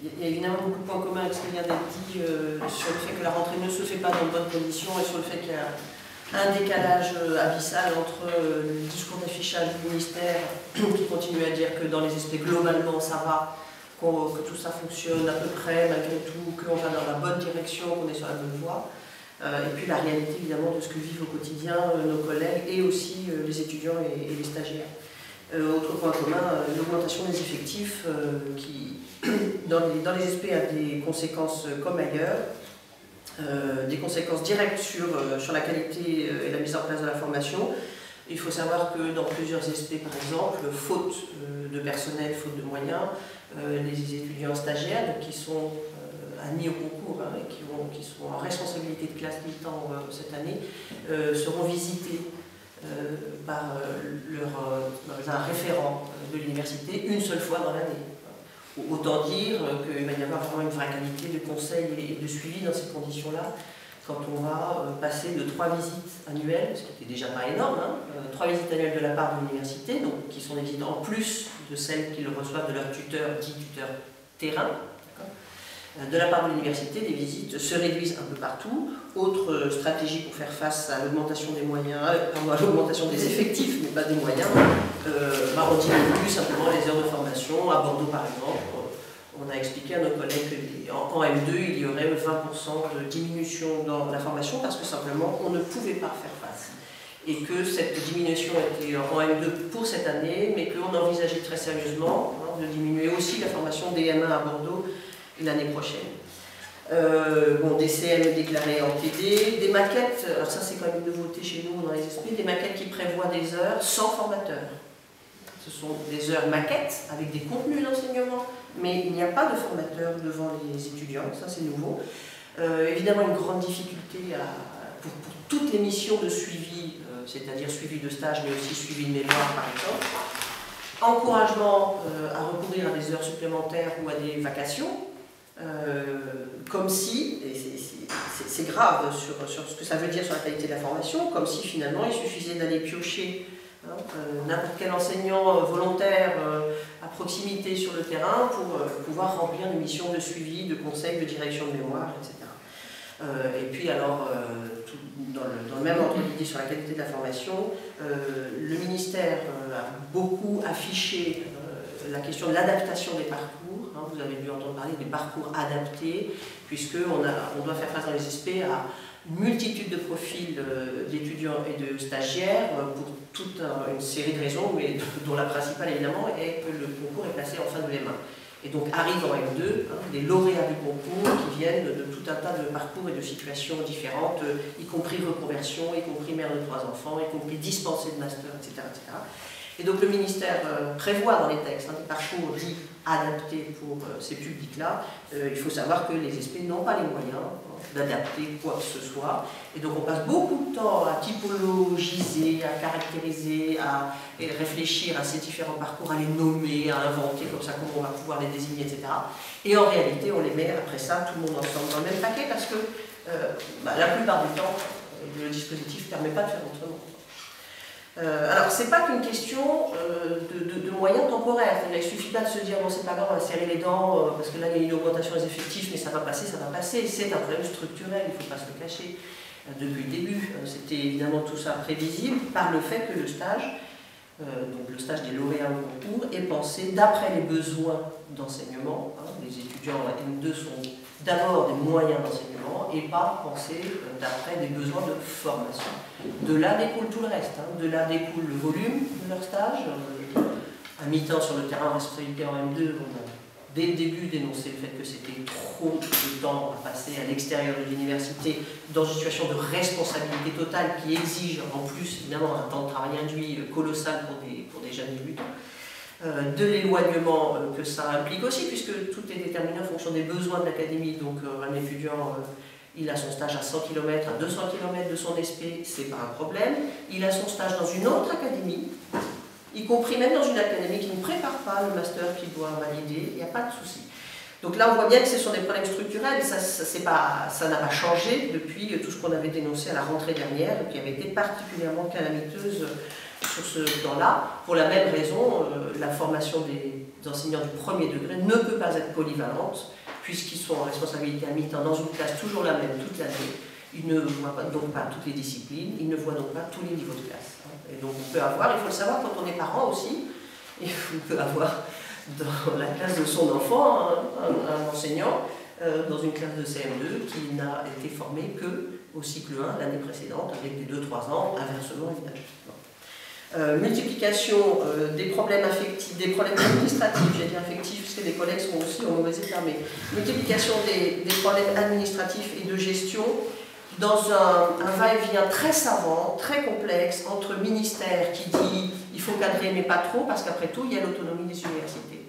il y a évidemment beaucoup de points communs avec ce qui vient d'être dit sur le fait que la rentrée ne se fait pas dans de bonnes conditions et sur le fait qu'il y a un décalage abyssal entre le discours d'affichage du ministère qui continue à dire que dans les SP globalement ça va, que tout ça fonctionne à peu près malgré tout, qu'on va dans la bonne direction, qu'on est sur la bonne voie, et puis la réalité évidemment de ce que vivent au quotidien nos collègues et aussi les étudiants et les stagiaires. Autre point commun, l'augmentation des effectifs qui, dans les SP, a des conséquences comme ailleurs, des conséquences directes sur la qualité et la mise en place de la formation. Il faut savoir que dans plusieurs SP, par exemple, faute de personnel, faute de moyens, les étudiants stagiaires, donc, qui sont admis au concours et qui sont en responsabilité de classe militant cette année, seront visités par un référent de l'université une seule fois dans l'année. Autant dire qu'il va y avoir vraiment une vraie qualité de conseil et de suivi dans ces conditions-là, quand on va passer de 3 visites annuelles, ce qui n'était déjà pas énorme, 3 visites annuelles de la part de l'université, donc qui sont des visites en plus de celles qu'ils reçoivent de leur tuteur, dit tuteur terrain. De la part de l'université, les visites se réduisent un peu partout. Autre stratégie pour faire face à l'augmentation des moyens, à l'augmentation des effectifs, mais pas des moyens, on diminue simplement les heures de formation. À Bordeaux, par exemple, on a expliqué à nos collègues qu'en M2, il y aurait 20% de diminution dans la formation parce que simplement, on ne pouvait pas faire face. Et que cette diminution était en M2 pour cette année, mais qu'on envisageait très sérieusement de diminuer aussi la formation des M1 à Bordeaux l'année prochaine. Des CM déclarés en TD, des maquettes, alors ça c'est quand même une nouveauté chez nous dans les SP, des maquettes qui prévoient des heures sans formateur. Ce sont des heures maquettes avec des contenus d'enseignement, mais il n'y a pas de formateur devant les étudiants, ça c'est nouveau. Évidemment une grande difficulté pour toutes les missions de suivi, c'est-à-dire suivi de stage, mais aussi suivi de mémoire par exemple. Encouragement à recourir à des heures supplémentaires ou à des vacations, comme si, et c'est grave sur ce que ça veut dire sur la qualité de la formation, comme si finalement il suffisait d'aller piocher n'importe quel enseignant volontaire à proximité sur le terrain pour pouvoir remplir une mission de suivi, de conseil, de direction de mémoire, etc. Et puis alors, dans le même ordre d'idée sur la qualité de la formation, le ministère a beaucoup affiché la question de l'adaptation des parcours. Vous avez dû entendre parler des parcours adaptés, puisqu'on doit faire face dans les SP à une multitude de profils d'étudiants et de stagiaires pour toute une série de raisons, mais dont la principale évidemment est que le concours est placé en fin de M1. Et donc arrivent en M2 des lauréats du concours qui viennent de tout un tas de parcours et de situations différentes, y compris reconversion, y compris mère de 3 enfants, y compris dispensée de master, etc. etc. Et donc le ministère prévoit dans les textes des parcours dits adaptés pour ces publics-là. Il faut savoir que les SP n'ont pas les moyens d'adapter quoi que ce soit. Et donc on passe beaucoup de temps à typologiser, à caractériser, à réfléchir à ces différents parcours, à les nommer, à inventer comme ça comment on va pouvoir les désigner, etc. Et en réalité, on les met après ça, tout le monde ensemble dans le même paquet parce que la plupart du temps, le dispositif ne permet pas de faire autrement. Alors, c'est pas qu'une question de moyens temporaires. Il ne suffit pas de se dire, bon, c'est pas grave, on va serrer les dents, parce que là, il y a une augmentation des effectifs, mais ça va passer, ça va passer. C'est un problème structurel, il ne faut pas se le cacher. Depuis le début, c'était évidemment tout ça prévisible par le fait que le stage, donc le stage des lauréats au concours, est pensé d'après les besoins d'enseignement. Les étudiants en M2 sont d'abord des moyens d'enseignement et pas pensés d'après des besoins de formation. De là découle tout le reste, de là découle le volume de leur stage. À mi-temps sur le terrain en responsabilité en M2, on a dès le début dénoncé le fait que c'était trop de temps à passer à l'extérieur de l'université dans une situation de responsabilité totale qui exige en plus évidemment un temps de travail induit colossal pour des jeunes débutants. De l'éloignement que ça implique aussi, puisque tout est déterminé en fonction des besoins de l'académie. Donc un étudiant, il a son stage à 100 km, à 200 km de son SP, c'est pas un problème. Il a son stage dans une autre académie, y compris même dans une académie qui ne prépare pas le master qu'il doit valider, il n'y a pas de souci. Donc là, on voit bien que ce sont des problèmes structurels, et ça n'a pas changé depuis tout ce qu'on avait dénoncé à la rentrée dernière, et qui avait été particulièrement calamiteuse sur ce plan-là. Pour la même raison, la formation enseignants du premier degré ne peut pas être polyvalente, puisqu'ils sont en responsabilité à mi-temps dans une classe toujours la même toute l'année. Ils ne voient donc pas toutes les disciplines, ils ne voient donc pas tous les niveaux de classe. Et donc on peut avoir, il faut le savoir quand on est parent aussi, et on peut avoir dans la classe de son enfant un enseignant dans une classe de CM2 qui n'a été formé que au cycle 1 l'année précédente, avec des 2-3 ans, inversement évidemment. Multiplication des problèmes affectifs, des problèmes administratifs, j'ai dit affectifs parce que les collègues sont aussi en mauvais état, mais multiplication des problèmes administratifs et de gestion dans un va-et-vient très savant, très complexe, entre ministères qui dit il faut cadrer mais pas trop, parce qu'après tout il y a l'autonomie des universités.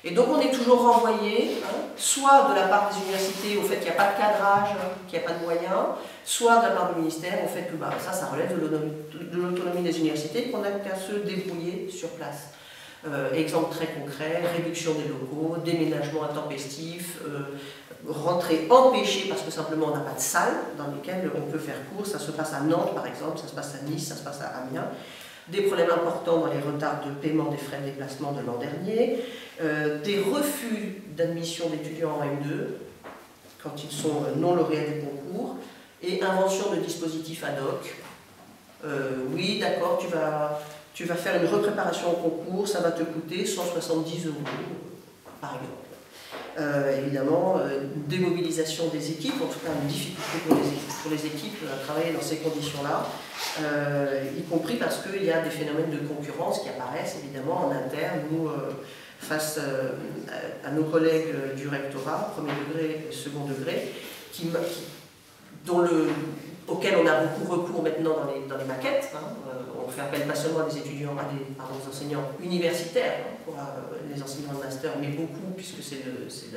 Et donc on est toujours renvoyé, soit de la part des universités au fait qu'il n'y a pas de cadrage, qu'il n'y a pas de moyens, soit de la part du ministère au fait que ça relève de l'autonomie des universités, qu'on n'a qu'à se débrouiller sur place. Exemple très concret, réduction des locaux, déménagement intempestif, rentrée empêchée parce que simplement on n'a pas de salle dans lesquelles on peut faire cours. Ça se passe à Nantes par exemple, ça se passe à Nice, ça se passe à Amiens. Des problèmes importants dans les retards de paiement des frais de déplacement de l'an dernier, des refus d'admission d'étudiants en M2 quand ils sont non lauréats des concours, et invention de dispositifs ad hoc. Oui, d'accord, tu vas faire une repréparation au concours, ça va te coûter 170 €, par exemple. Évidemment, démobilisation des équipes, en tout cas une difficulté pour les équipes à travailler dans ces conditions-là, y compris parce qu'il y a des phénomènes de concurrence qui apparaissent évidemment en interne, nous, face à nos collègues du rectorat, premier degré et second degré, auxquels on a beaucoup recours maintenant dans les maquettes. On fait appel pas seulement à des étudiants, à des enseignants universitaires, pour les enseignants de master, mais beaucoup, puisque c'est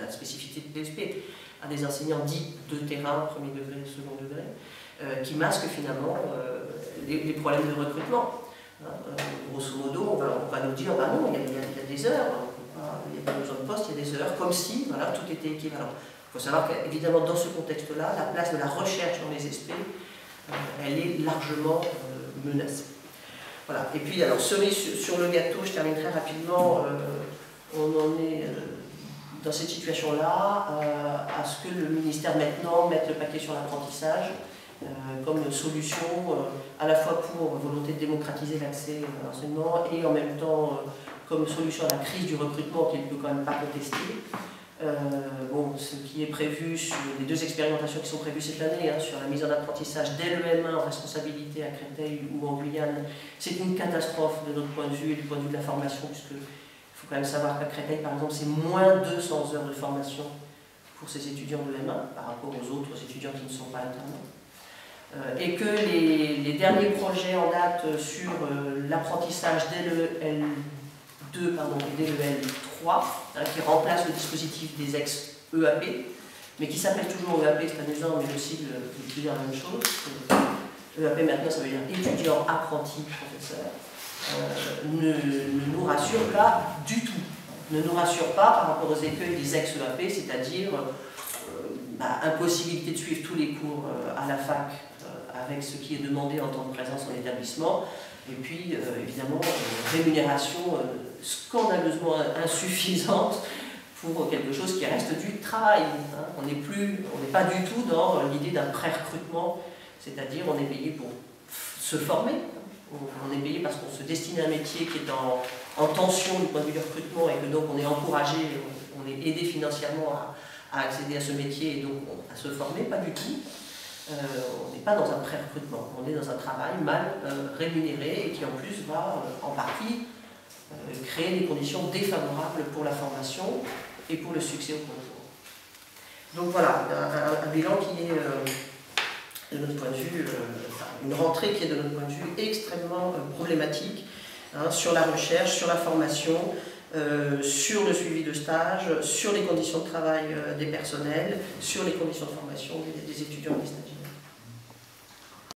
la spécificité de l'ESP, à des enseignants dits de terrain, premier degré, second degré, qui masquent finalement les problèmes de recrutement. Grosso modo, on va nous dire, non, il y a des heures, il n'y a pas besoin de poste, il y a des heures, comme si tout était équivalent. Il faut savoir qu'évidemment, dans ce contexte-là, la place de la recherche dans les SP, elle est largement menacée. Voilà. Et puis, alors, cerise sur le gâteau, je termine très rapidement, on en est dans cette situation-là, à ce que le ministère maintenant mette le paquet sur l'apprentissage comme solution, à la fois pour volonté de démocratiser l'accès à l'enseignement et en même temps comme solution à la crise du recrutement qu'il ne peut quand même pas contester. Ce qui est prévu sur les 2 expérimentations qui sont prévues cette année, sur la mise en apprentissage dès le M1 en responsabilité à Créteil ou en Guyane, c'est une catastrophe de notre point de vue et du point de vue de la formation, puisque il faut quand même savoir qu'à Créteil, par exemple, c'est moins 200 heures de formation pour ces étudiants de M1 par rapport aux autres étudiants qui ne sont pas alternants. Et que les derniers projets en date sur l'apprentissage dès le L2 et dès le L3, qui remplace le dispositif des ex-EAP, mais qui s'appelle toujours EAP, c'est amusant, mais le sigle veut dire la même chose. EAP maintenant, ça veut dire étudiant, apprenti, professeur, ne nous rassure pas du tout. Ne nous rassure pas par rapport aux écueils des ex-EAP, c'est-à-dire impossibilité de suivre tous les cours à la fac avec ce qui est demandé en temps de présence en établissement, et puis évidemment rémunération scandaleusement insuffisante pour quelque chose qui reste du travail. On n'est pas du tout dans l'idée d'un pré-recrutement, c'est-à-dire on est payé pour se former, on est payé parce qu'on se destine à un métier qui est en tension du point de vue du recrutement et que donc on est encouragé, on est aidé financièrement à accéder à ce métier et donc à se former, pas du tout. On n'est pas dans un pré-recrutement, on est dans un travail mal rémunéré et qui en plus va en partie créer des conditions défavorables pour la formation et pour le succès au concours. Donc voilà, un bilan qui est, de notre point de vue, une rentrée qui est de notre point de vue extrêmement problématique sur la recherche, sur la formation, sur le suivi de stage, sur les conditions de travail des personnels, sur les conditions de formation des étudiants et des stagiaires.